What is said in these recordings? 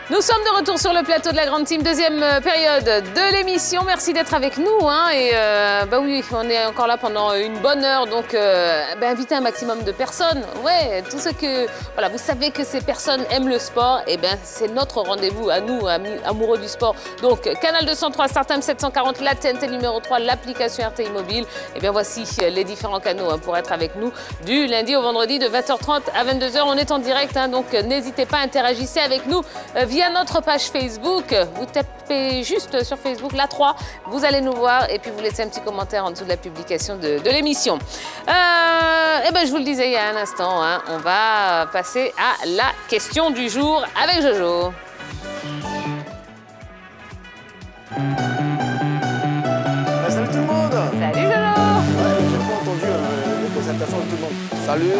Nous sommes de retour sur le plateau de la Grande Team, deuxième période de l'émission. Merci d'être avec nous. Bah oui, on est encore là pendant une bonne heure, donc invitez un maximum de personnes. Ouais, tout ce que... Voilà, vous savez que ces personnes aiment le sport, et c'est notre rendez-vous à nous, amis amoureux du sport. Donc, Canal 203, Startime 740, la TNT numéro 3, l'application RTI Mobile. Et bien voici les différents canaux pour être avec nous du lundi au vendredi de 20h30 à 22h. On est en direct, donc n'hésitez pas, interagissez avec nous via notre page Facebook. Vous tapez juste sur Facebook, la 3, vous allez nous voir et puis vous laissez un petit commentaire en dessous de la publication de l'émission. Je vous le disais il y a un instant, on va passer à la question du jour avec Jojo. Salut tout le monde. Salut Jojo. J'ai pas entendu les présentations de tout le monde. Salut,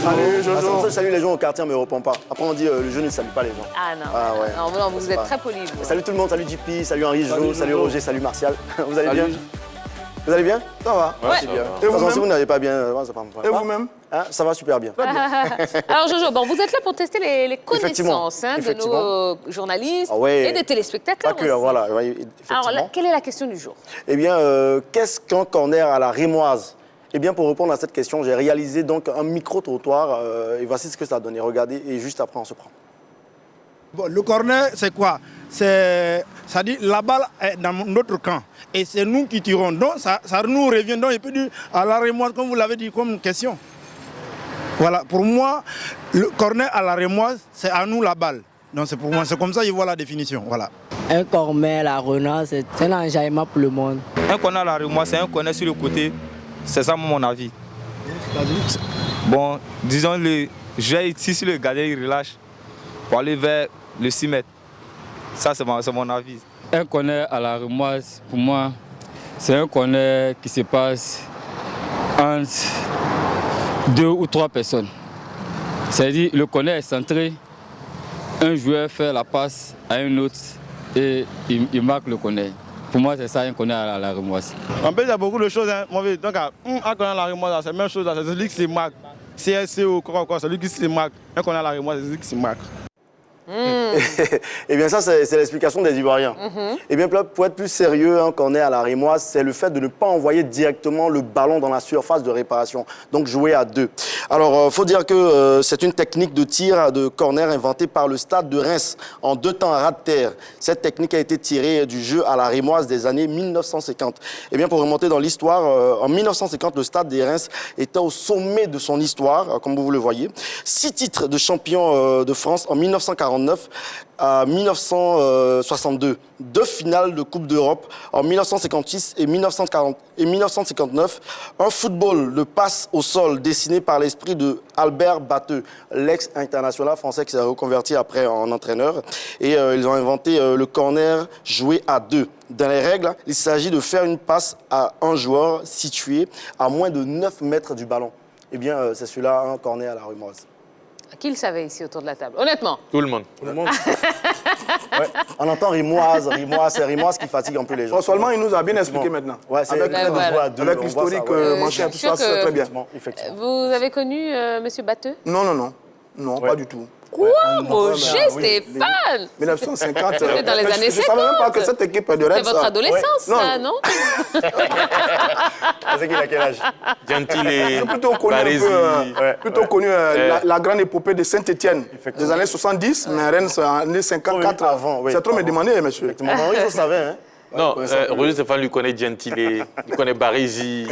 salut Jojo. Salut les gens au quartier, mais ne répond pas. Après on dit le jeu ne salue pas les gens. Ah non, ouais. non vous êtes très polis. Salut tout le monde, salut JP, salut Henri, salut Roger, salut Martial. Vous allez bien? Vous allez bien? Ça va? Ouais. C'est bien. Et vous-même? Si vous n'allez pas bien, ça va pas. Et vous-même? Ça va super bien. Alors Jojo, vous êtes là pour tester les connaissances de nos journalistes et des téléspectateurs Pas que, aussi. voilà. Alors, quelle est la question du jour? Eh bien, qu'est-ce qu'un corner à la rémoise? Eh bien, pour répondre à cette question, j'ai réalisé donc un micro-trottoir et voici ce que ça a donné. Regardez, et juste après, on se prend. Bon, le corner, c'est quoi? Ça dit la balle est dans notre camp et c'est nous qui tirons. Donc, ça nous revient. Donc, il peut dire à la rémoise, comme vous l'avez dit comme question. Voilà, pour moi, le corner à la rémoise, c'est à nous la balle. Donc, c'est pour moi, c'est comme ça que je vois la définition. Voilà. Un corner à la rémoise, c'est un enjaillement pour le monde. Un corner à la rémoise, c'est un corner sur le côté. C'est ça mon avis. Bon, disons, je vais ici sur le gardien, il relâche pour aller vers le 6 mètres. Ça, c'est mon avis. Un corner à la rémoise, pour moi, c'est un corner qui se passe entre 2 ou 3 personnes. C'est-à-dire, le corner est centré, un joueur fait la passe à un autre et il marque le corner. Pour moi, c'est ça un corner à la rémoise. En fait, il y a beaucoup de choses. Donc, un corner à la rémoise, c'est la même chose. C'est celui qui se marque. CSC ou quoi, c'est celui qui se marque. Un corner à la rémoise, c'est celui qui se marque. Eh bien ça, c'est l'explication des Ivoiriens. Eh bien, pour être plus sérieux, quand on est à la rémoise, c'est le fait de ne pas envoyer directement le ballon dans la surface de réparation. Donc, jouer à 2. Alors, il faut dire que c'est une technique de tir de corner inventée par le Stade de Reims en 2 temps à ras de terre. Cette technique a été tirée du jeu à la rémoise des années 1950. Eh bien, pour remonter dans l'histoire, en 1950, le Stade de Reims était au sommet de son histoire, comme vous le voyez. 6 titres de champion de France en 1949 à 1962, 2 finales de Coupe d'Europe en 1956 et 1959, un football de passe au sol dessiné par l'esprit de Albert Batteux, l'ex-international français qui s'est reconverti après en entraîneur. Et ils ont inventé le corner joué à 2. Dans les règles, il s'agit de faire une passe à un joueur situé à moins de 9 mètres du ballon. Eh bien, c'est celui-là, un corner à la rémoise. Qui le savait ici autour de la table? Honnêtement. Tout le monde. Tout le monde. Ouais. On entend rémoise, c'est rémoise qui fatigue un peu les gens. Seulement, il nous a bien expliqué maintenant. Ouais, c'est avec l'historique, machin, tout ça, c'est très bien. Effectivement. Vous avez connu M. Batteux? Non, pas du tout. Quoi, Roger Stéphane? 1950. C'était dans les années 50. Je ne savais même pas que cette équipe de Rennes. C'est votre adolescence, ça, non? C'est qu'il a quel âge? Gentile, J'ai plutôt connu la grande épopée de Saint-Étienne des années 70, mais Rennes, c'est en années 54. Avant, c'est trop me demander, monsieur. Effectivement, Henri, je savais, hein. Non, Roger Stéphane lui connaît Gentile, il connaît Barési,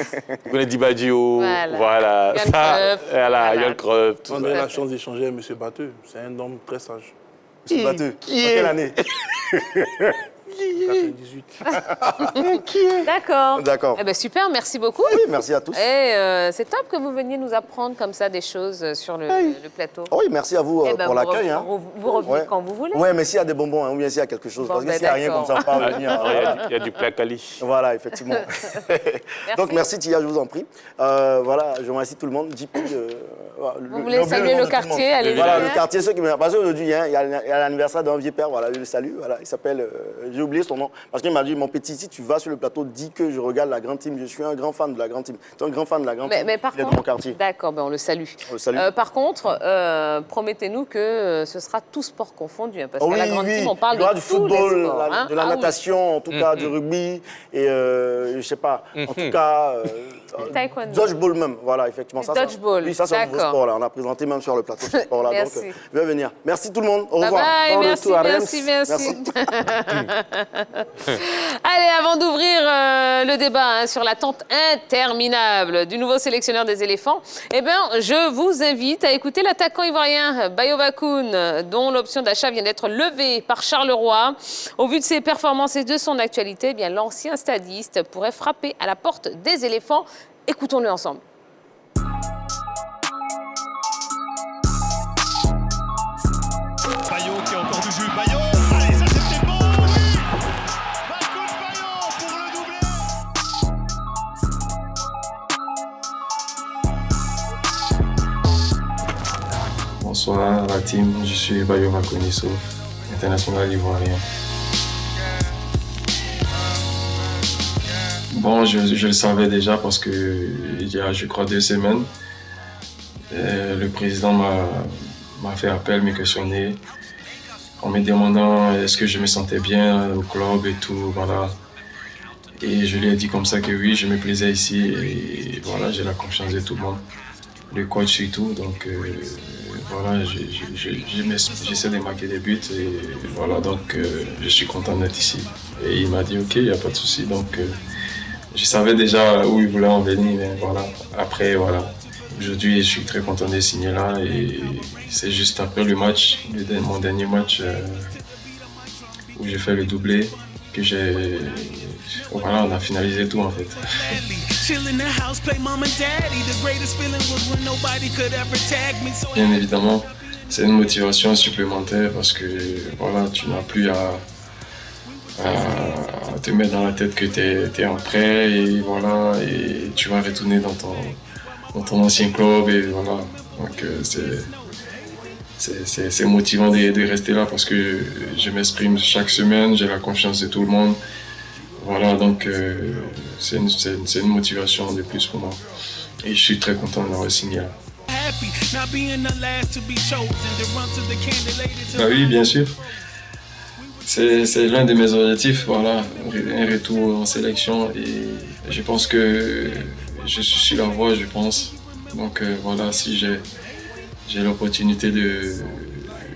il connaît Dibadio, voilà. Yann Cruyff. On a eu la chance d'échanger avec M. Batteux. C'est un homme très sage. M. Batteux. Quelle année? 98. D'accord. Eh bien, super, merci beaucoup. Oui, merci à tous. Et c'est top que vous veniez nous apprendre comme ça des choses sur le plateau. Oui, merci à vous pour l'accueil. Vous revenez quand vous voulez. Oui, mais s'il y a des bonbons, ou bien s'il y a quelque chose. Parce que s'il n'y a rien comme ça, on peut venir. Il y a du placali. Voilà, effectivement. Donc, merci Tia, je vous en prie. Voilà, je remercie tout le monde. JP, Vous voulez saluer le quartier, allez-y. Voilà, le quartier, ceux qui me... Parce qu'aujourd'hui, il y a l'anniversaire d'un vieux père, voilà, je le salue, voilà, il s'appelle, j'ai oublié son nom, parce qu'il m'a dit, mon petit, si tu vas sur le plateau, dis que je regarde la Grande Team, je suis un grand fan de la Grande Team. Tu es un grand fan de la Grande Team, mais par il est contre, dans mon quartier. D'accord, on le salue. On le salue. Par contre, promettez-nous que ce sera tout sport confondu, hein, parce qu'à la Grande Team, on parle il y aura de du tous les football, sports, de la natation, en tout cas, du rugby, et je sais pas, en tout cas... Dodgeball même, voilà, effectivement. Dodgeball, oui, ça c'est un nouveau sport, là. On a présenté même sur le plateau ce sport-là. Donc, je vais venir. Merci tout le monde. Au revoir. Bye bye, merci. Allez, avant d'ouvrir le débat sur l'attente interminable du nouveau sélectionneur des éléphants, je vous invite à écouter l'attaquant ivoirien Bayo Bakoun, dont l'option d'achat vient d'être levée par Charleroi. Au vu de ses performances et de son actualité, l'ancien stadiste pourrait frapper à la porte des éléphants. Écoutons-le ensemble. Bayo qui a encore du jus. Bayo, allez, ça c'était bon, oui. Bakoun Bayo pour le doublé. Bonsoir la team, je suis Bayo Bakoun, international ivoirien. Bon, je le savais déjà parce que il y a, je crois, 2 semaines, le président m'a fait appel, me questionner en me demandant est-ce que je me sentais bien au club et tout, voilà. Et je lui ai dit comme ça que oui, je me plaisais ici et voilà, j'ai la confiance de tout le monde, le coach et tout, donc voilà, j'essaie de marquer des buts et voilà, donc je suis content d'être ici. Et il m'a dit ok, il n'y a pas de souci, donc je savais déjà où il voulait en venir, mais voilà. Après, voilà. Aujourd'hui, je suis très content de signer là et c'est juste après le match, mon dernier match où j'ai fait le doublé, que voilà, on a finalisé tout en fait. Bien évidemment, c'est une motivation supplémentaire parce que voilà, tu n'as plus à te mettre dans la tête que tu es en prêt et voilà, et tu vas retourner dans ton ancien club et voilà. Donc c'est motivant de rester là parce que je m'exprime chaque semaine, j'ai la confiance de tout le monde. Voilà, donc c'est une motivation de plus pour moi. Et je suis très content d'avoir signé là. Bah oui, bien sûr. C'est l'un de mes objectifs, voilà, un retour en sélection et je pense que je suis sur la voie, je pense. Donc voilà, si j'ai l'opportunité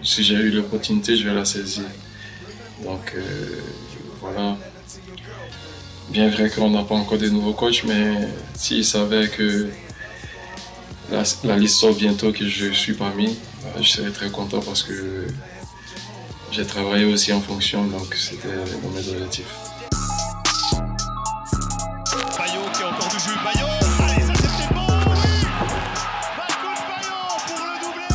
si j'ai eu l'opportunité, je vais la saisir. Donc voilà. Bien vrai qu'on n'a pas encore de nouveaux coachs, mais s'ils savaient que la liste sort bientôt, que je suis parmi, je serais très content parce que j'ai travaillé aussi en fonction, donc c'était dans mes objectifs. Bayo qui a encore du jus. Bayo, allez, ça c'était bon, oui. Bakoun Bayo pour le doublé.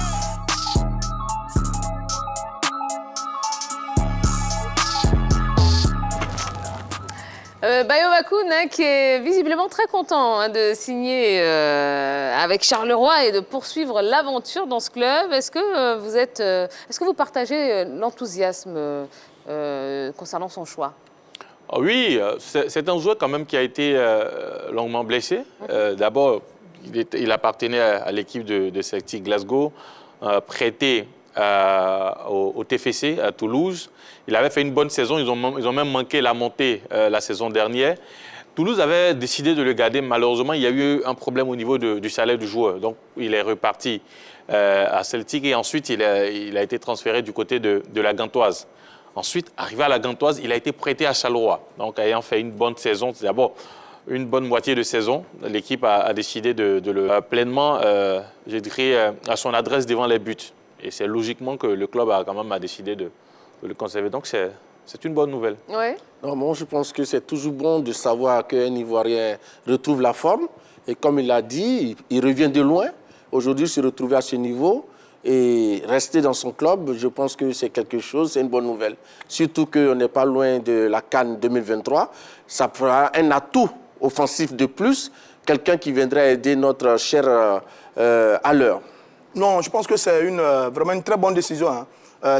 Bayo Bakoun, qui est visiblement très content de signer avec Charleroi et de poursuivre l'aventure dans ce club. Est-ce que vous partagez l'enthousiasme concernant son choix? Oui, c'est un joueur quand même qui a été longuement blessé. D'abord, il appartenait à l'équipe de Celtic Glasgow, prêté au TFC à Toulouse. Il avait fait une bonne saison, ils ont même manqué la montée la saison dernière. Toulouse avait décidé de le garder. Malheureusement, il y a eu un problème au niveau du salaire du joueur. Donc, il est reparti à Celtic et ensuite, il a été transféré du côté de la Gantoise. Ensuite, arrivé à la Gantoise, il a été prêté à Charleroi. Donc, ayant fait une bonne saison, d'abord une bonne moitié de saison, l'équipe a décidé de le pleinement, je dirais, à son adresse devant les buts. Et c'est logiquement que le club a quand même décidé de le conserver. Donc, c'est une bonne nouvelle. Oui. Non, moi, je pense que c'est toujours bon de savoir qu'un Ivoirien retrouve la forme. Et comme il l'a dit, il revient de loin. Aujourd'hui, se retrouver à ce niveau et rester dans son club, je pense que c'est quelque chose, c'est une bonne nouvelle. Surtout qu'on n'est pas loin de la CAN 2023. Ça fera un atout offensif de plus, quelqu'un qui viendrait aider notre cher à l'heure. Non, je pense que c'est vraiment une très bonne décision, hein.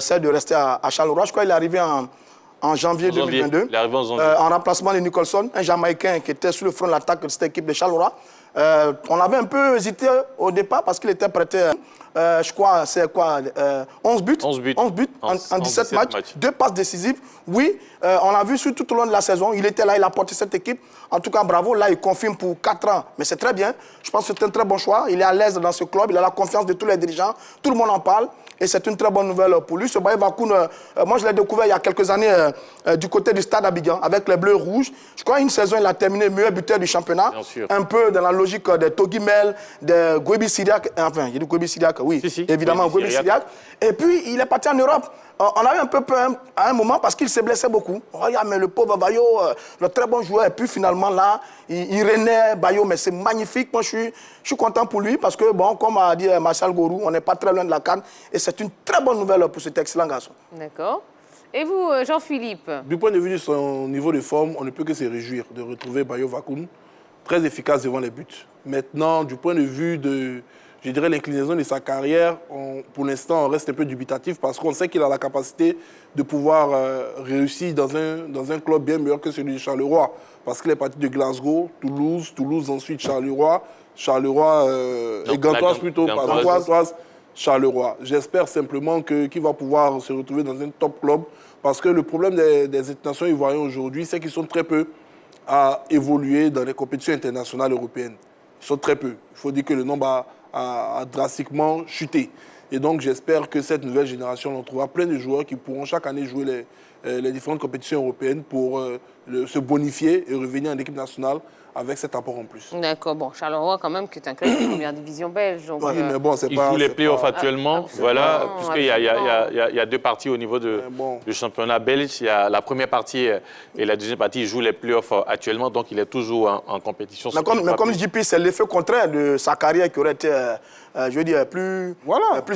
Celle de rester à Charleroi. Je crois qu'il est arrivé en janvier 2022. Il est arrivé en janvier. En remplacement de Nicholson, un Jamaïcain qui était sur le front de l'attaque de cette équipe de Charleroi. On avait un peu hésité au départ parce qu'il était prêté, je crois, c'est quoi 11 buts 11 buts. En 17 matchs, 2 passes décisives. Oui, on l'a vu tout au long de la saison. Il était là, il a porté cette équipe. En tout cas, bravo. Là, il confirme pour 4 ans. Mais c'est très bien. Je pense que c'est un très bon choix. Il est à l'aise dans ce club. Il a la confiance de tous les dirigeants. Tout le monde en parle. Et c'est une très bonne nouvelle pour lui. Ce Bayo Vakoun, moi je l'ai découvert il y a quelques années du côté du stade Abidjan avec les Bleus Rouges. Je crois une saison, il a terminé meilleur buteur du championnat. Un peu dans la logique des Togimel, de Gwebi Sidiak. Enfin, j'ai dit Gwebi Sidiak, oui, évidemment, Gwebi Sidiak. Et puis, il est parti en Europe. On avait un peu peur à un moment parce qu'il se blessait beaucoup. Regarde, mais le pauvre Bayo, le très bon joueur. Et puis finalement, là, il renaît, Bayo, mais c'est magnifique. Moi, je suis content pour lui parce que, bon, comme a dit Marshall Gourou, on n'est pas très loin de la CAN. Et c'est une très bonne nouvelle pour cet excellent garçon. D'accord. Et vous, Jean-Philippe? Du point de vue de son niveau de forme, on ne peut que se réjouir de retrouver Bayo Vakoun, très efficace devant les buts. Maintenant, du point de vue de, je dirais, l'inclinaison de sa carrière, pour l'instant, on reste un peu dubitatif parce qu'on sait qu'il a la capacité de pouvoir réussir dans un club bien meilleur que celui de Charleroi. Parce qu'il est parti de Glasgow, Toulouse ensuite Charleroi et Gantoise plutôt, Gantoise, Charleroi. J'espère simplement qu'il va pouvoir se retrouver dans un top club parce que le problème des internationaux ivoiriens aujourd'hui, c'est qu'ils sont très peu à évoluer dans les compétitions internationales européennes. Ils sont très peu. Il faut dire que le nombre a drastiquement chuté. Et donc, j'espère que cette nouvelle génération, on trouvera plein de joueurs qui pourront chaque année jouer les différentes compétitions européennes pour se bonifier et revenir en équipe nationale avec cet apport en plus. D'accord. Bon, Charleroi, quand même, qui est un club de première division belge. Donc, oui, mais bon, il joue les playoffs actuellement. Voilà, puisqu'il y a 2 parties au niveau du championnat belge. Il y a la première partie et la deuxième partie, il joue les playoffs actuellement. Donc, il est toujours en compétition. Mais comme je dis, c'est l'effet contraire de sa carrière qui aurait été, je veux dire, plus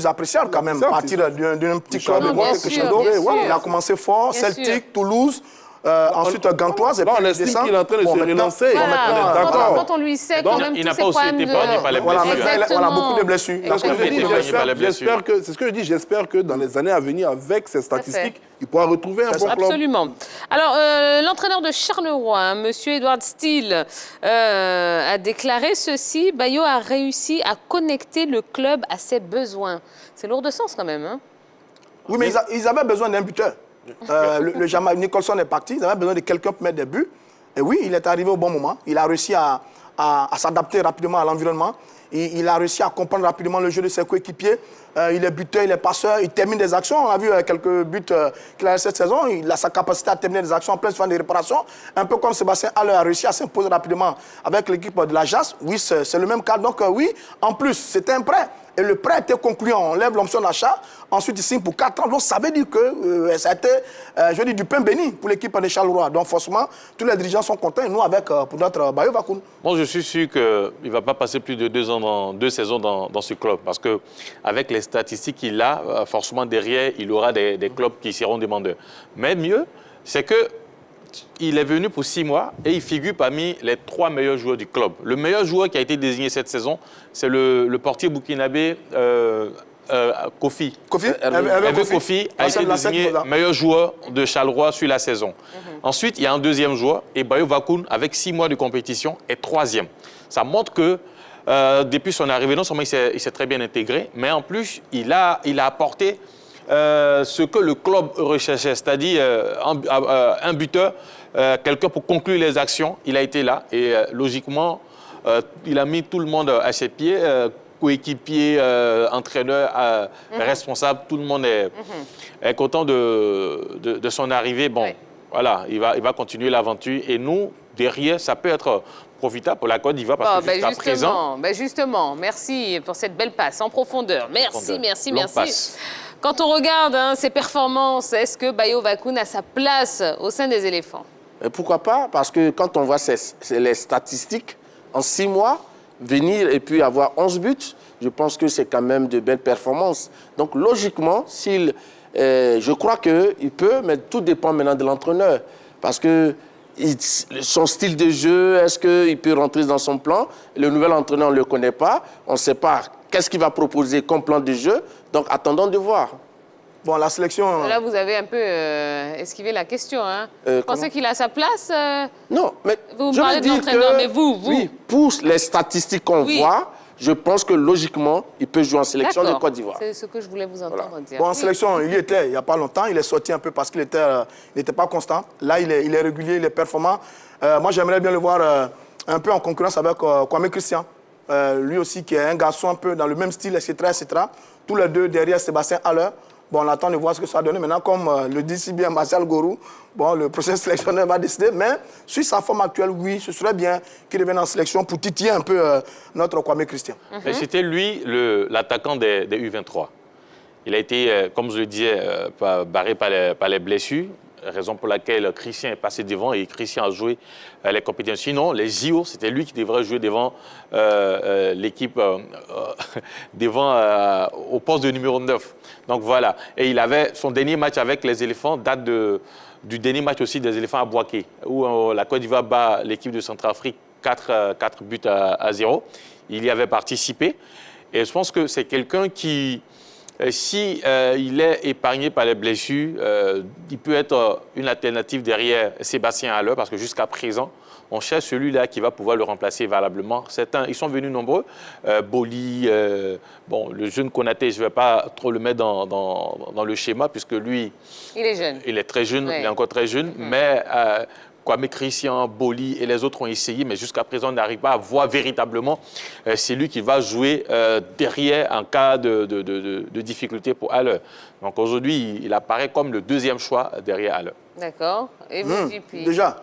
appréciable quand même. Partir d'un petit club de Il a commencé fort, Celtic, Toulouse. Ensuite, Gantoise. Là, on estime qu'il est en train de se relancer. Quand on lui sait quand même il n'a pas aussi été épargné par les blessures. Voilà, beaucoup de blessures. C'est ce que je dis. J'espère que dans les années à venir, avec ces statistiques, il pourra retrouver un bon club. Absolument. Alors, l'entraîneur de Charleroi, M. Edouard Steele, a déclaré ceci. Bayo a réussi à connecter le club à ses besoins. C'est lourd de sens quand même. Hein? Oui, mais ils avaient besoin d'un buteur. Le Jamaïcain Nicholson est parti, ils avaient besoin de quelqu'un pour mettre des buts. Et oui, il est arrivé au bon moment. Il a réussi à s'adapter rapidement à l'environnement. Il a réussi à comprendre rapidement le jeu de ses coéquipiers. Il est buteur, il est passeur, il termine des actions. On a vu quelques buts qu'il a cette saison. Il a sa capacité à terminer des actions en pleine phase de réparation. Un peu comme Sébastien Haller a réussi à s'imposer rapidement avec l'équipe de la JAS. Oui, c'est le même cas. Donc oui, en plus, c'était un prêt. Et le prêt était concluant. On lève l'option d'achat. Ensuite, il signe pour 4 ans. Donc, ça veut dire que ça a été, je dis, du pain béni pour l'équipe de Charleroi. Donc, forcément, tous les dirigeants sont contents. Et nous, avec, pour notre Bayo Vakoun. Moi, je suis sûr qu'il ne va pas passer plus de 2 saisons dans ce club. Parce qu'avec les statistiques qu'il a, forcément, derrière, il aura des clubs qui seront demandeurs. Mais mieux, c'est que il est venu pour 6 mois et il figure parmi les 3 meilleurs joueurs du club. Le meilleur joueur qui a été désigné cette saison, c'est le portier burkinabé Kofi. Hervé Kofi a été désigné meilleur joueur de Charleroi sur la saison. Ensuite, il y a un deuxième joueur, et Bayo Vakoun, avec 6 mois de compétition, est 3e. Ça montre que depuis son arrivée, non seulement il s'est très bien intégré, mais en plus, il a apporté ce que le club recherchait, c'est-à-dire un buteur, quelqu'un pour conclure les actions. Il a été là et logiquement, il a mis tout le monde à ses pieds, coéquipier, entraîneur, responsable, tout le monde est content de son arrivée. Bon, voilà, il va continuer l'aventure et nous, derrière, ça peut être profitable pour la Côte d'Ivoire parce que jusqu'à présent... Justement, merci pour cette belle passe en profondeur. Merci. Passe. Quand on regarde ses performances, est-ce que Bayo Vakoun a sa place au sein des éléphants? Et pourquoi pas? Parce que quand on voit les statistiques, en 6 mois, venir et puis avoir 11 buts, je pense que c'est quand même de belles performances. Donc logiquement, je crois qu'il peut, mais tout dépend maintenant de l'entraîneur. Parce que son style de jeu, est-ce qu'il peut rentrer dans son plan? Le nouvel entraîneur, on ne le connaît pas. On ne sait pas qu'est-ce qu'il va proposer comme plan de jeu. Donc, attendons de voir. Bon, la sélection... Là, vous avez un peu esquivé la question. Hein. Vous pensez qu'il a sa place Non, mais vous je parlez veux de dire l'entraîneur, que, mais vous oui, pour les statistiques qu'on Oui. voit, je pense que logiquement, il peut jouer en sélection de D'accord. Côte d'Ivoire. C'est ce que je voulais vous entendre dire. Bon, en Oui. sélection, il y était il n'y a pas longtemps. Il est sorti un peu parce qu'il n'était pas constant. Là, il est régulier, il est performant. Moi, j'aimerais bien le voir un peu en concurrence avec Kwame Christian. Lui aussi, qui est un garçon un peu dans le même style, etc. etc. Tous les deux derrière Sébastien Haller. Bon, on attend de voir ce que ça va donner. Maintenant, comme le dit si bien Martial Gorou, bon, le prochain sélectionneur va décider. Mais sur sa forme actuelle, oui, ce serait bien qu'il revienne en sélection pour titiller un peu notre Kwame Christian. Et c'était lui l'attaquant des U23. Il a été, comme je le disais, barré par les blessures, raison pour laquelle Christian est passé devant et Christian a joué les compétitions. Sinon, les JO, c'était lui qui devrait jouer devant l'équipe, au poste de numéro 9. Donc voilà. Et il avait son dernier match avec les éléphants, date du dernier match aussi des éléphants à Bouaké, où la Côte d'Ivoire bat l'équipe de Centrafrique 4 buts à 0. Il y avait participé. Et je pense que c'est quelqu'un qui... Si il est épargné par les blessures, il peut être une alternative derrière Sébastien Haller, parce que jusqu'à présent, on cherche celui-là qui va pouvoir le remplacer valablement. Ils sont venus nombreux. Boli, bon, le jeune Konaté, je ne vais pas trop le mettre dans le schéma, puisque lui... Il est jeune. Il est très jeune, Oui. il est encore très jeune, mais... Kwame Christian, Boli et les autres ont essayé, mais jusqu'à présent, on n'arrive pas à voir véritablement celui qui va jouer derrière en cas de difficulté pour Haller. Donc aujourd'hui, il apparaît comme le deuxième choix derrière Haller. D'accord. Et vous, JP? Déjà.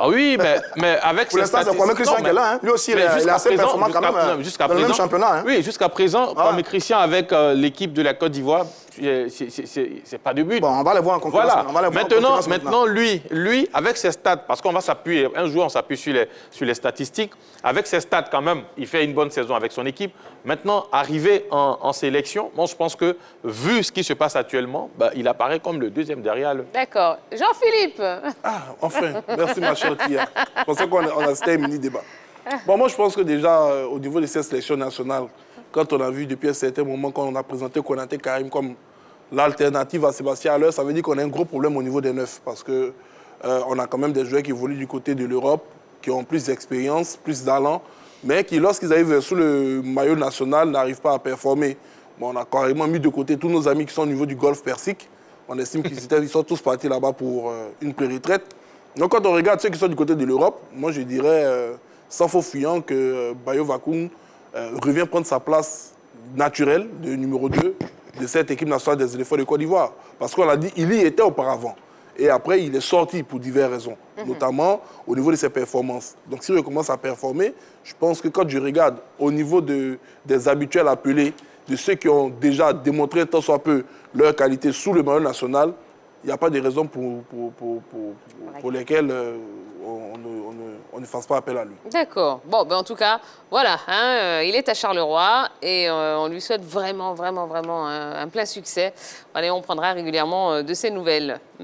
Ah oui, mais avec Pour l'instant, c'est Kwame Christian qui est là. Hein. Lui aussi, il est assez performant quand même dans le même championnat. Hein. Oui, jusqu'à présent, Kwame Christian avec l'équipe de la Côte d'Ivoire, c'est pas de but. Bon, on va le voir en concurrence. Voilà. On va le voir en concurrence Maintenant, lui, avec ses stats, parce qu'on va s'appuyer, un jour on s'appuie sur les statistiques, avec ses stats quand même, il fait une bonne saison avec son équipe. Maintenant, arrivé en sélection, moi je pense que, vu ce qui se passe actuellement, il apparaît comme le deuxième derrière le... D'accord. Jean-Philippe? Ah, enfin, merci ma chère Tia. Je pensais c'était un mini-débat. Bon, moi je pense que déjà, au niveau de cette sélection nationale, quand on a vu depuis un certain moment, quand on a présenté Konaté Karim comme l'alternative à Sébastien Haller, ça veut dire qu'on a un gros problème au niveau des neufs, parce que on a quand même des joueurs qui évoluent du côté de l'Europe, qui ont plus d'expérience, plus d'allant, mais qui, lorsqu'ils arrivent sous le maillot national, n'arrivent pas à performer. Bon, on a carrément mis de côté tous nos amis qui sont au niveau du golfe Persique. On estime qu'ils sont tous partis là-bas pour une pré-retraite. Donc quand on regarde ceux qui sont du côté de l'Europe, moi je dirais, sans faux fuyant, que Bayo Vakoun revient prendre sa place naturelle de numéro 2 de cette équipe nationale des éléphants de Côte d'Ivoire. Parce qu'on l'a dit, il y était auparavant. Et après, il est sorti pour diverses raisons, notamment au niveau de ses performances. Donc s'il recommence à performer, je pense que quand je regarde au niveau des habituels appelés, de ceux qui ont déjà démontré tant soit peu leur qualité sous le maillot national, il n'y a pas de raison pour lesquelles on ne fasse pas appel à lui. D'accord. Bon, en tout cas, voilà, hein, il est à Charleroi et on lui souhaite vraiment, vraiment, vraiment un plein succès. Allez, on prendra régulièrement de ses nouvelles.